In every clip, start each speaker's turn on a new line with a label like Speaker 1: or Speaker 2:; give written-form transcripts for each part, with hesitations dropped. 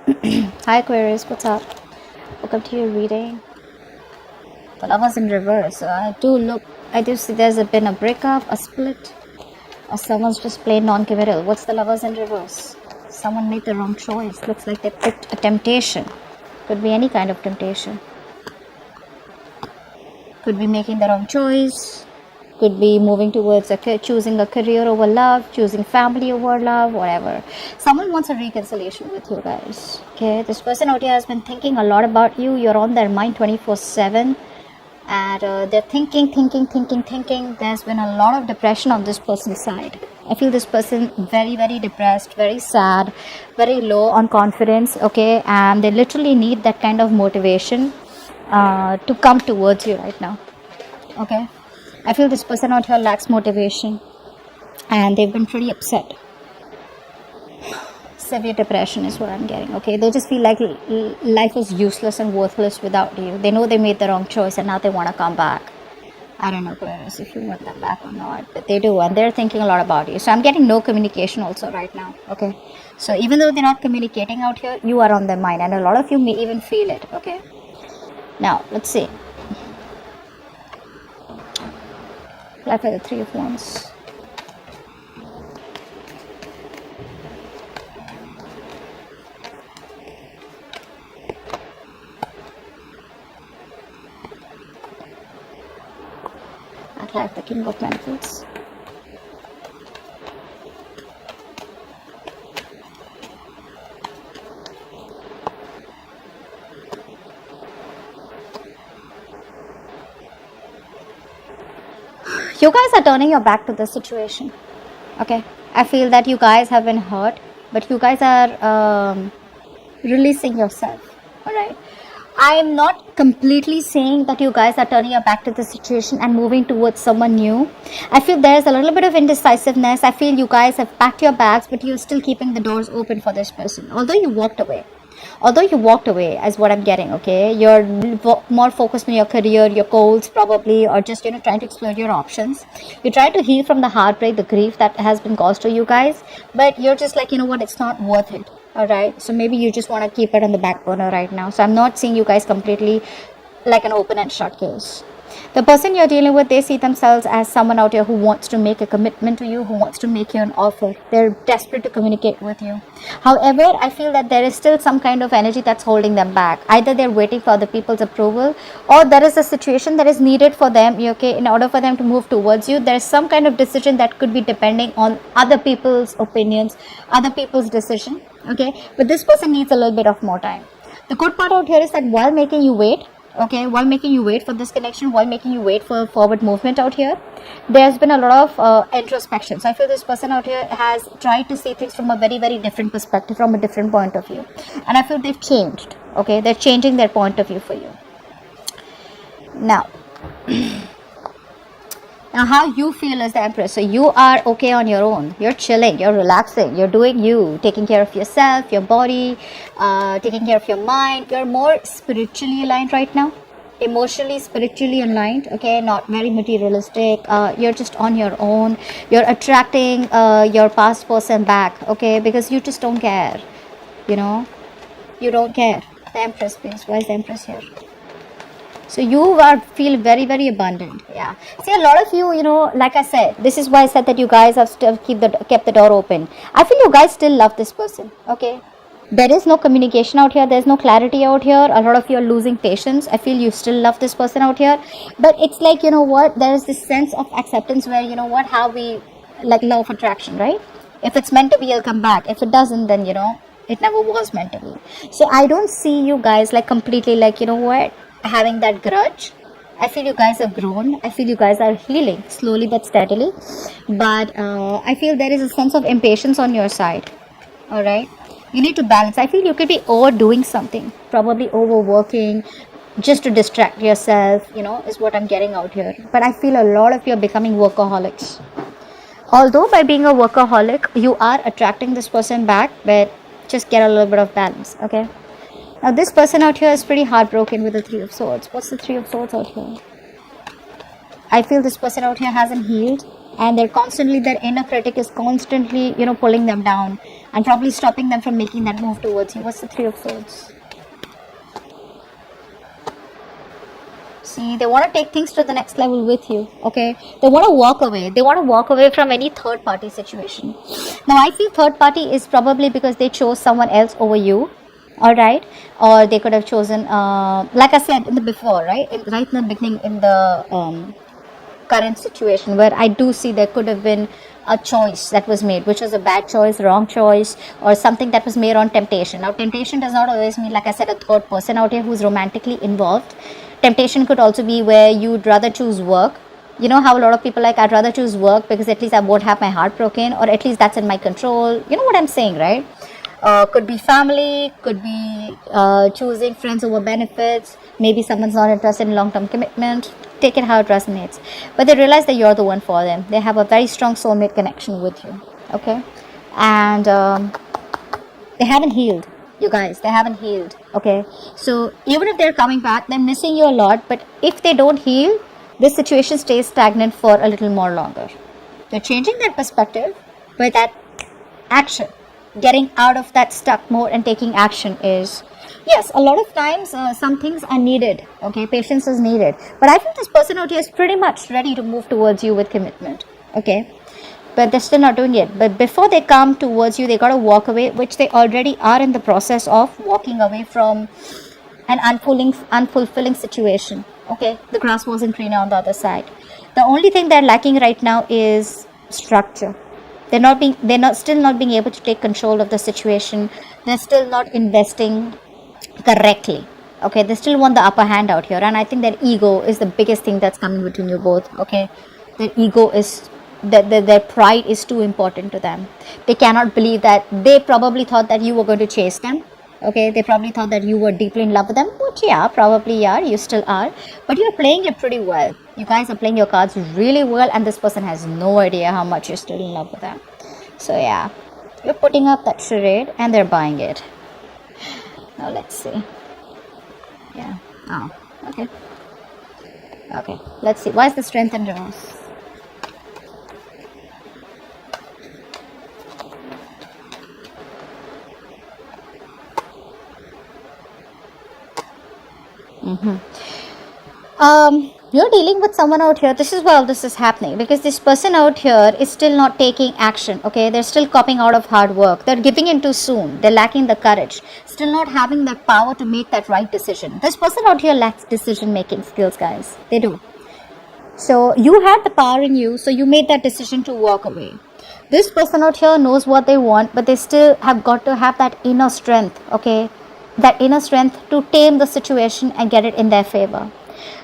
Speaker 1: Hi Aquarius, what's up? Welcome to your reading. The Lovers in reverse. So I do see there's been a breakup, a split, or someone's just plain non-committal. What's the Lovers in reverse? Someone made the wrong choice. Looks like they picked a temptation. Could be any kind of temptation. Could be making the wrong choice. Could be moving towards choosing a career over love, choosing family over love, whatever. Someone wants a reconciliation with you guys. Okay, this person out here has been thinking a lot about you. You're on their mind 24/7, and they're thinking. There's been a lot of depression on this person's side. I feel this person very, very depressed, very sad, very low on confidence. Okay, and they literally need that kind of motivation to come towards you right now. Okay. I feel this person out here lacks motivation and they've been pretty upset. Severe depression is what I'm getting. Okay, they just feel like life is useless and worthless without you. They know they made the wrong choice and now they want to come back. I don't know, Aquarius, if you want them back or not, but they do, and they're thinking a lot about you. So I'm getting no communication also right now. Okay, so even though they're not communicating out here, you are on their mind, and a lot of you may even feel it. Okay, now let's see. Like for the Three of Wands. I'd like the King of Pentacles. You guys are turning your back to the situation. Okay, I feel that you guys have been hurt, but you guys are releasing yourself. All right, I am not completely saying that you guys are turning your back to the situation and moving towards someone new. I feel there's a little bit of indecisiveness. I feel you guys have packed your bags, but you're still keeping the doors open for this person, although you walked away. Is what I'm getting. Okay, you're more focused on your career, your goals probably, or just trying to explore your options. You're trying to heal from the heartbreak, the grief that has been caused to you guys, but you're just like, what, it's not worth it. All right, so maybe you just want to keep it on the back burner right now. So I'm not seeing you guys completely like an open and shut case. The person you're dealing with, they see themselves as someone out here who wants to make a commitment to you, who wants to make you an offer. They're desperate to communicate with you. However, I feel that there is still some kind of energy that's holding them back. Either they're waiting for other people's approval, or there is a situation that is needed for them, okay, in order for them to move towards you. There's some kind of decision that could be depending on other people's opinions, other people's decision, okay, but this person needs a little bit of more time. The good part out here is that while making you wait, okay, while making you wait for this connection, while making you wait for forward movement out here, there's been a lot of introspection. So I feel this person out here has tried to see things from a very, very different perspective, from a different point of view, and I feel they've changed. Okay, they're changing their point of view for you now. Now, how you feel as the Empress? So you are okay on your own. You're chilling, you're relaxing, you're doing you, taking care of yourself, your body, taking care of your mind. You're more spiritually aligned right now, emotionally, spiritually aligned. Okay, not very materialistic. You're just on your own. You're attracting your past person back. Okay, because you just don't care. You don't care. The Empress, please. Why is the Empress here? So you feel very, very abundant. Yeah. See, a lot of you, like I said, this is why I said that you guys have still kept the door open. I feel you guys still love this person. Okay. There is no communication out here. There's no clarity out here. A lot of you are losing patience. I feel you still love this person out here. But it's like, there is this sense of acceptance where, how we, like law of attraction, right? If it's meant to be, it'll come back. If it doesn't, then, it never was meant to be. So I don't see you guys like completely like, having that grudge. I feel you guys have grown. I feel you guys are healing slowly but steadily, but I feel there is a sense of impatience on your side. All right, you need to balance. I feel you could be overdoing something, probably overworking just to distract yourself, is what I'm getting out here. But I feel a lot of you are becoming workaholics. Although by being a workaholic you are attracting this person back, but just get a little bit of balance. Okay, now this person out here is pretty heartbroken with the Three of Swords. What's the Three of Swords out here? I feel this person out here hasn't healed, and their inner critic is constantly, pulling them down. and probably stopping them from making that move towards you. What's the Three of Swords? See, they want to take things to the next level with you, okay? They want to walk away. They want to walk away from any third party situation. Now, I feel third party is probably because they chose someone else over you, all right? Or they could have chosen, like I said in the before, right? Right in the beginning, in the current situation, where I do see there could have been a choice that was made, which was a bad choice, wrong choice, or something that was made on temptation. Now, temptation does not always mean, like I said, a third person out here who's romantically involved. Temptation could also be where you'd rather choose work. You know how a lot of people like, I'd rather choose work because at least I won't have my heart broken, or at least that's in my control. You know what I'm saying, right? Could be family, could be choosing friends over benefits. Maybe someone's not interested in long-term commitment. Take it how it resonates. But they realize that you're the one for them. They have a very strong soulmate connection with you. Okay? And they haven't healed. You guys, they haven't healed. Okay? So even if they're coming back, they're missing you a lot. But if they don't heal, this situation stays stagnant for a little more longer. They're changing their perspective, but that action, getting out of that stuck mode and taking action is, yes, a lot of times some things are needed, okay, patience is needed, but I think this person out here is pretty much ready to move towards you with commitment, okay, but they're still not doing it. But before they come towards you, they got to walk away, which they already are in the process of walking away from an unfulfilling situation, okay. The grass wasn't greener on the other side. The only thing they're lacking right now is structure. They're still not being able to take control of the situation. They're still not investing correctly, okay. They still want the upper hand out here, and I think their ego is the biggest thing that's coming between you both, okay. Their ego is, their pride is too important to them. They cannot believe that they probably thought that you were going to chase them, okay. They probably thought that you were deeply in love with them, which yeah, probably are, you still are, but you're playing it pretty well. You guys are playing your cards really well, and this person has no idea how much you're still in love with them. So yeah, you're putting up that charade and they're buying it. Now let's see. Yeah. Oh, okay. Okay, let's see. Why is the Strength in reverse? You're dealing with someone out here. This is why all this is happening, because this person out here is still not taking action, okay. They're still copping out of hard work. They're giving in too soon. They're lacking the courage, still not having that power to make that right decision. This person out here lacks decision making skills, guys. They do. So you had the power in you, so you made that decision to walk away. This person out here knows what they want, but they still have got to have that inner strength, okay, that inner strength to tame the situation and get it in their favor.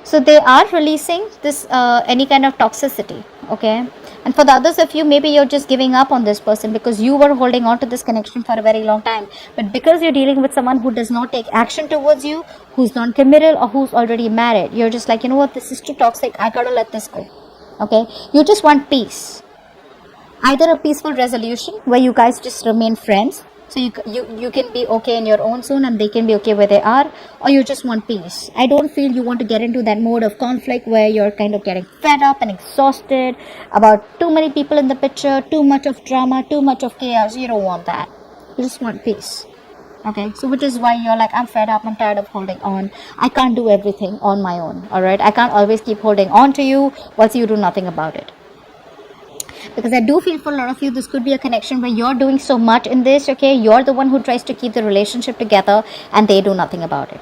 Speaker 1: So they are releasing this any kind of toxicity, okay. And for the others of you, maybe you're just giving up on this person because you were holding on to this connection for a very long time, but because you're dealing with someone who does not take action towards you, who's non-committal, or who's already married, you're just like, you know what, this is too toxic, I gotta let this go, okay. You just want peace, either a peaceful resolution where you guys just remain friends, so you can be okay in your own zone and they can be okay where they are, or you just want peace. I don't feel you want to get into that mode of conflict where you're kind of getting fed up and exhausted about too many people in the picture, too much of drama, too much of chaos. You don't want that. You just want peace, okay. So which is why you're like, I'm fed up, I'm tired of holding on, I can't do everything on my own, all right. I can't always keep holding on to you whilst you do nothing about it. Because I do feel for a lot of you, this could be a connection where you're doing so much in this, okay. You're the one who tries to keep the relationship together and they do nothing about it.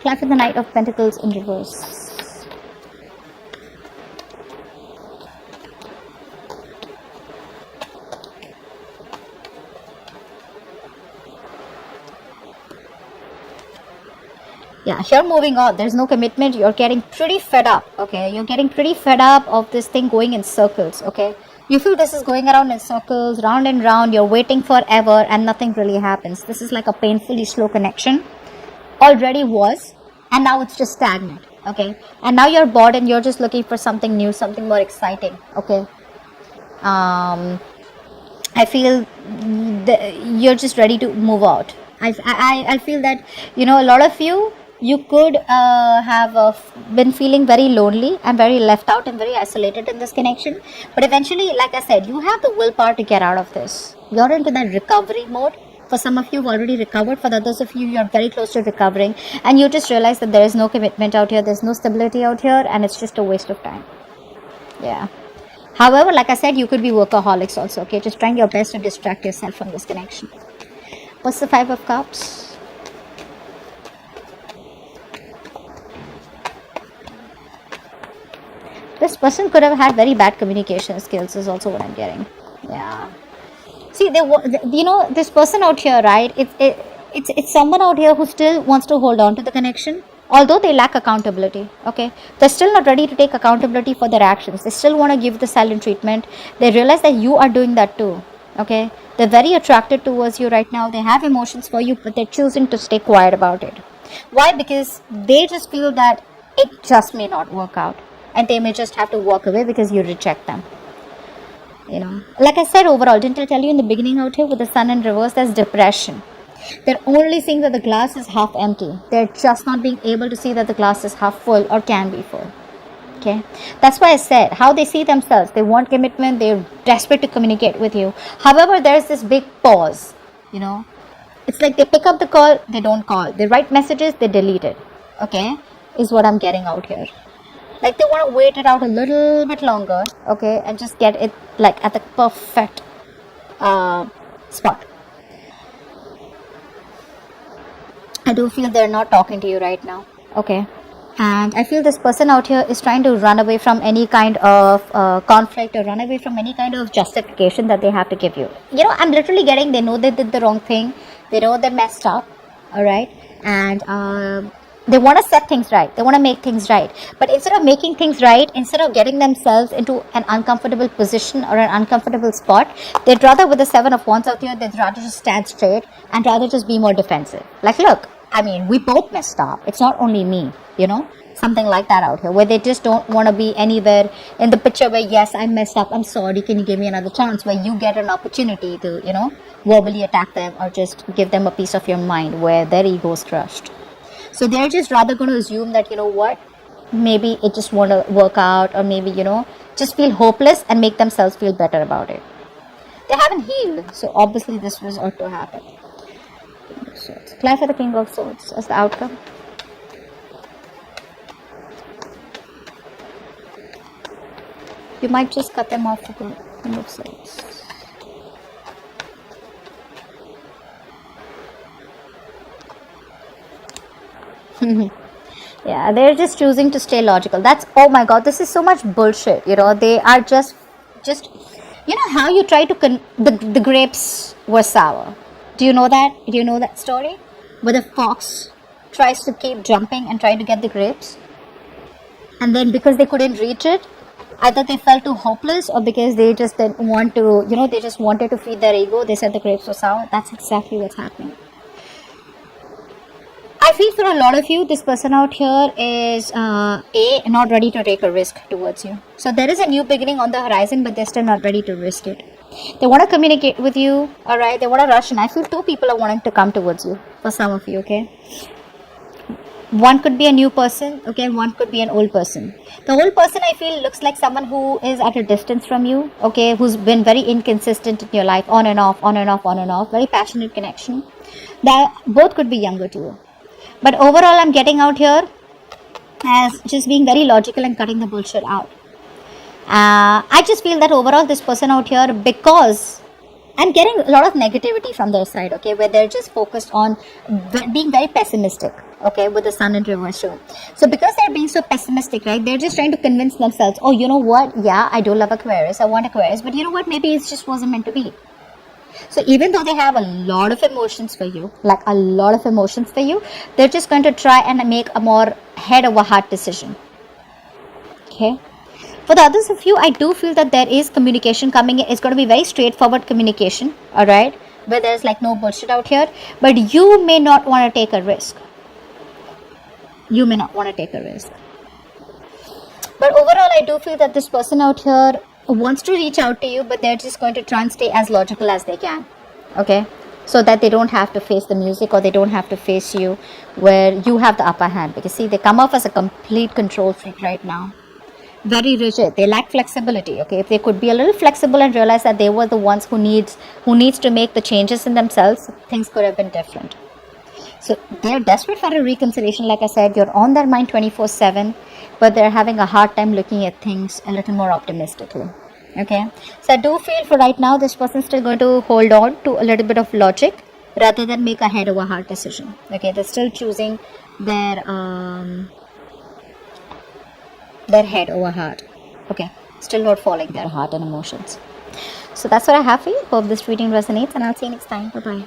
Speaker 1: Clap for the Knight of Pentacles in reverse. Yeah, here moving on, there's no commitment. You're getting pretty fed up, okay. You're getting pretty fed up of this thing going in circles, okay. You feel this is going around in circles, round and round. You're waiting forever and nothing really happens. This is like a painfully slow connection. Already was, and now it's just stagnant, okay. And now you're bored and you're just looking for something new, something more exciting, okay. I feel you're just ready to move out. I feel that, you know, a lot of you, You could have been feeling very lonely and very left out and very isolated in this connection. But eventually, like I said, you have the willpower to get out of this. You're into that recovery mode. For some of you, you've already recovered. For the others of you, you're very close to recovering. And you just realize that there is no commitment out here. There's no stability out here. And it's just a waste of time. Yeah. However, like I said, you could be workaholics also. Okay. Just trying your best to distract yourself from this connection. What's the Five of Cups? This person could have had very bad communication skills is also what I'm getting. Yeah. See, this person out here, right? It's someone out here who still wants to hold on to the connection, although they lack accountability. Okay, they're still not ready to take accountability for their actions. They still want to give the silent treatment. They realize that you are doing that too. Okay, they're very attracted towards you right now. They have emotions for you, but they're choosing to stay quiet about it. Why? Because they just feel that it just may not work out. And they may just have to walk away because you reject them. You know, like I said, overall, didn't I tell you in the beginning out here with the sun in reverse, there's depression. They're only seeing that the glass is half empty. They're just not being able to see that the glass is half full or can be full. Okay, that's why I said how they see themselves. They want commitment. They're desperate to communicate with you. However, there's this big pause. You know, it's like they pick up the call, they don't call. They write messages, they delete it. Okay, is what I'm getting out here. Like they want to wait it out a little bit longer, okay, and just get it like at the perfect spot. I do feel they're not talking to you right now, okay, and I feel this person out here is trying to run away from any kind of conflict or run away from any kind of justification that they have to give you. You know, I'm literally getting they know they did the wrong thing, they know they messed up, all right, and they want to set things right. They want to make things right. But instead of making things right, instead of getting themselves into an uncomfortable position or an uncomfortable spot, they'd rather, with the Seven of Wands out here, they'd rather just stand straight and rather just be more defensive. Like, look, I mean, we both messed up. It's not only me, you know, something like that out here, where they just don't want to be anywhere in the picture where, yes, I messed up, I'm sorry, can you give me another chance, where you get an opportunity to, you know, verbally attack them or just give them a piece of your mind where their ego is crushed. So they're just rather going to assume that, you know what, maybe it just won't work out, or maybe, you know, just feel hopeless and make themselves feel better about it. They haven't healed, so obviously this was ought to happen. Apply for the King of Swords as the outcome. You might just cut them off for good. King of Swords. Yeah, they're just choosing to stay logical. That's, oh my god, this is so much bullshit. You know, they are just you know how you try to the grapes were sour. Do you know that? Do you know that story where the fox tries to keep jumping and try to get the grapes, and then because they couldn't reach it, either they felt too hopeless or because they just didn't want to, you know, they just wanted to feed their ego, they said the grapes were sour. That's exactly what's happening. I feel for a lot of you, this person out here is not ready to take a risk towards you. So there is a new beginning on the horizon, but they're still not ready to risk it. They want to communicate with you, alright? They want to rush in. I feel two people are wanting to come towards you, for some of you, okay? One could be a new person, okay, and one could be an old person. The old person, I feel, looks like someone who is at a distance from you, okay, who's been very inconsistent in your life, on and off, on and off, on and off, very passionate connection. That both could be younger to you. But overall, I'm getting out here as just being very logical and cutting the bullshit out. I just feel that overall, this person out here, because I'm getting a lot of negativity from their side, okay, where they're just focused on being very pessimistic, okay, with the sun in reverse show. So because they're being so pessimistic, right, they're just trying to convince themselves, oh, you know what, yeah, I do love Aquarius, I want Aquarius, but you know what, maybe it just wasn't meant to be. So even though they have a lot of emotions for you, like a lot of emotions for you, they're just going to try and make a more head over heart decision. Okay. For the others of you, I do feel that there is communication coming in. It's going to be very straightforward communication, alright, where there's like no bullshit out here. But you may not want to take a risk. You may not want to take a risk. But overall, I do feel that this person out here wants to reach out to you, but they're just going to try and stay as logical as they can. Okay, so that they don't have to face the music, or they don't have to face you where you have the upper hand. Because see, they come off as a complete control freak right now. Very rigid. They lack flexibility. Okay, if they could be a little flexible and realize that they were the ones who needs to make the changes in themselves, things could have been different. So they're desperate for a reconciliation. Like I said, you're on their mind 24/7, but they're having a hard time looking at things a little more optimistically. Okay, so I do feel for right now, this person's still going to hold on to a little bit of logic rather than make a head over heart decision. Okay, they're still choosing their head over heart. Okay, still not following their heart and emotions. So that's what I have for you. Hope this reading resonates, and I'll see you next time. Bye bye.